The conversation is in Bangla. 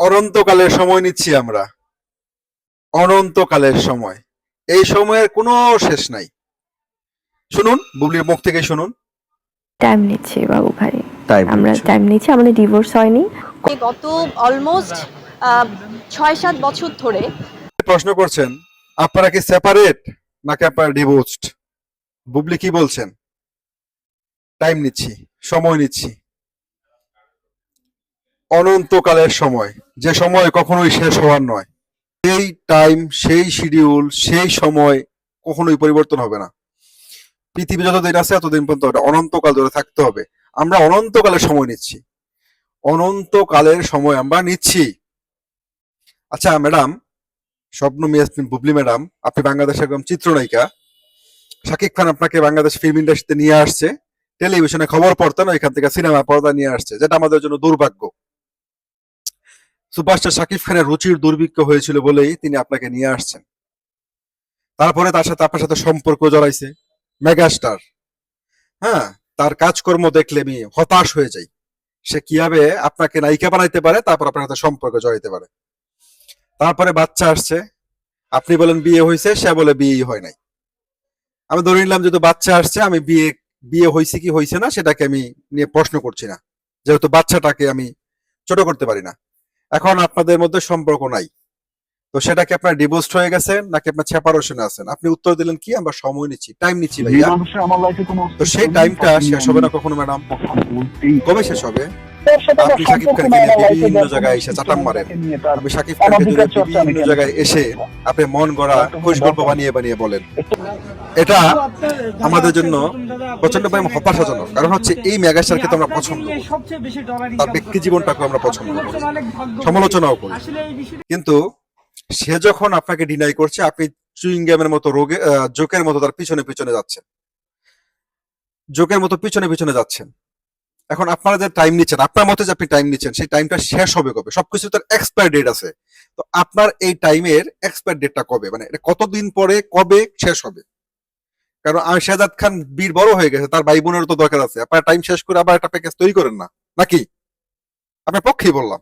অনন্তকালের সময় নিচ্ছি আমরা, অনন্তকালের সময়। এই সময়ের কোনো শেষ নাই। শুনুন, বুবলির মুখ থেকে শুনুন। টাইম নিচ্ছি বাবু ভাই, টাইম আমরা নিচ্ছ। টাইম নিচ্ছি, আমাদের ডিভোর্স হয়নি। গত অলমোস্ট ৬-৭ বছর ধরে প্রশ্ন করছেন আপনারা কি সেপারেট নাকি আপনারা ডিভোর্সড? বুবলি কি বলছেন? টাইম নিচ্ছি, সময় নিচ্ছি। অনন্তকালের সময়, যে সময় কখনোই শেষ হওয়ার নয়। সেই টাইম, সেই শিডিউল, সেই সময় কখনোই পরিবর্তন হবে না। পৃথিবী যতদিন আছে ততদিন পর্যন্ত ওটা অনন্তকাল ধরে থাকতে হবে। আমরা অনন্তকালের সময় নিচ্ছি, অনন্তকালের সময় আমরা নিচ্ছি। আচ্ছা ম্যাডাম, স্বপ্নম ইয়াসমিন বুবলি ম্যাডাম, আপনি বাংলাদেশের একদম চিত্রনায়িকা। শাকিব খান আপনাকে বাংলাদেশ ফিল্ম ইন্ডাস্ট্রিতে নিয়ে আসছে, টেলিভিশনে খবর পড়তেন, ওইখান থেকে সিনেমা পর্দা নিয়ে আসছে, যেটা আমাদের জন্য দুর্ভাগ্য। সুপারস্টার শাকিব খানের রুচির দুর্ভিক্ষ হয়েছিল বলেই তিনি আপনাকে নিয়ে আসছেন। তারপরে তার সাথে আপনার সাথে সম্পর্ক জড়াইছে মেগাস্টার। হ্যাঁ, তার কাজকর্ম দেখলে আমি হতাশ হয়ে যাই। সে কিভাবে আপনাকে নায়িকা বানাইতে পারে, তারপর আপনার সাথে সম্পর্ক জড়াইতে পারে। তারপরে বাচ্চা আসছে, আপনি বলেন বিয়ে হয়েছে, সে বলে বিয়ে হয় নাই। আমি ধরে নিলাম যেহেতু বাচ্চা আসছে, আমি বিয়ে বিয়ে হয়েছে কি হয়েছে না সেটাকে আমি নিয়ে প্রশ্ন করছি না, যেহেতু বাচ্চাটাকে আমি ছোট করতে পারি না। এখন আপনাদের মধ্যে সম্পর্ক নাই, তো সেটা কি আপনার ডিভোর্সড হয়ে গেছেন নাকি আপনার সেপারেশনে আছেন? আপনি উত্তর দিলেন কি, আমরা সময় নিচ্ছি, টাইম নিচ্ছি ভাইয়া। তো সেই টাইমটা শেষ হবে না কখনো ম্যাডাম। কবে শেষ হবে? আপনি শাকিব খানকে নিয়ে বিভিন্ন জায়গায় এসে চাটাম মারেন, আপনি শাকিব খানকে বিভিন্ন জায়গায় এসে আপনি মন গড়া খুশ গল্প বানিয়ে বানিয়ে বলেন। এটা আমাদের জন্য প্রচন্ড পরিমাণ হতাশাজনক। কারণ হচ্ছে এই মেগাস্টারকে তো আমরা পছন্দ করি, তার ব্যক্তি জীবনটাকে আমরা পছন্দ করি, সমালোচনাও করি, কিন্তু সে যখন আপনাকে ডিনাই করছে, আপনি চুইং গ্যামের মতো রোগে জোকের মতো তার পিছনে পিছনে যাচ্ছেন, জোকের মতো পিছনে পিছনে যাচ্ছেন। এখন আপনারা যে টাইম নিচ্ছেন, আপনার মতে যে আপনি টাইম নিচ্ছেন, সেই টাইমটা শেষ হবে কবে? সবকিছু তার এক্সপায়ার ডেট আছে। তো আপনার এই টাইমের এক্সপায়ার ডেটটা কবে, মানে এটা কতদিন পরে কবে শেষ হবে? কারণ শাহজাদ খান বীর বড় হয়ে গেছে, তার ভাই বোনেরও তো দরকার আছে। আপনার টাইম শেষ করে আবার একটা প্যাকেজ তৈরি করেন না নাকি? আপনার পক্ষেই বললাম।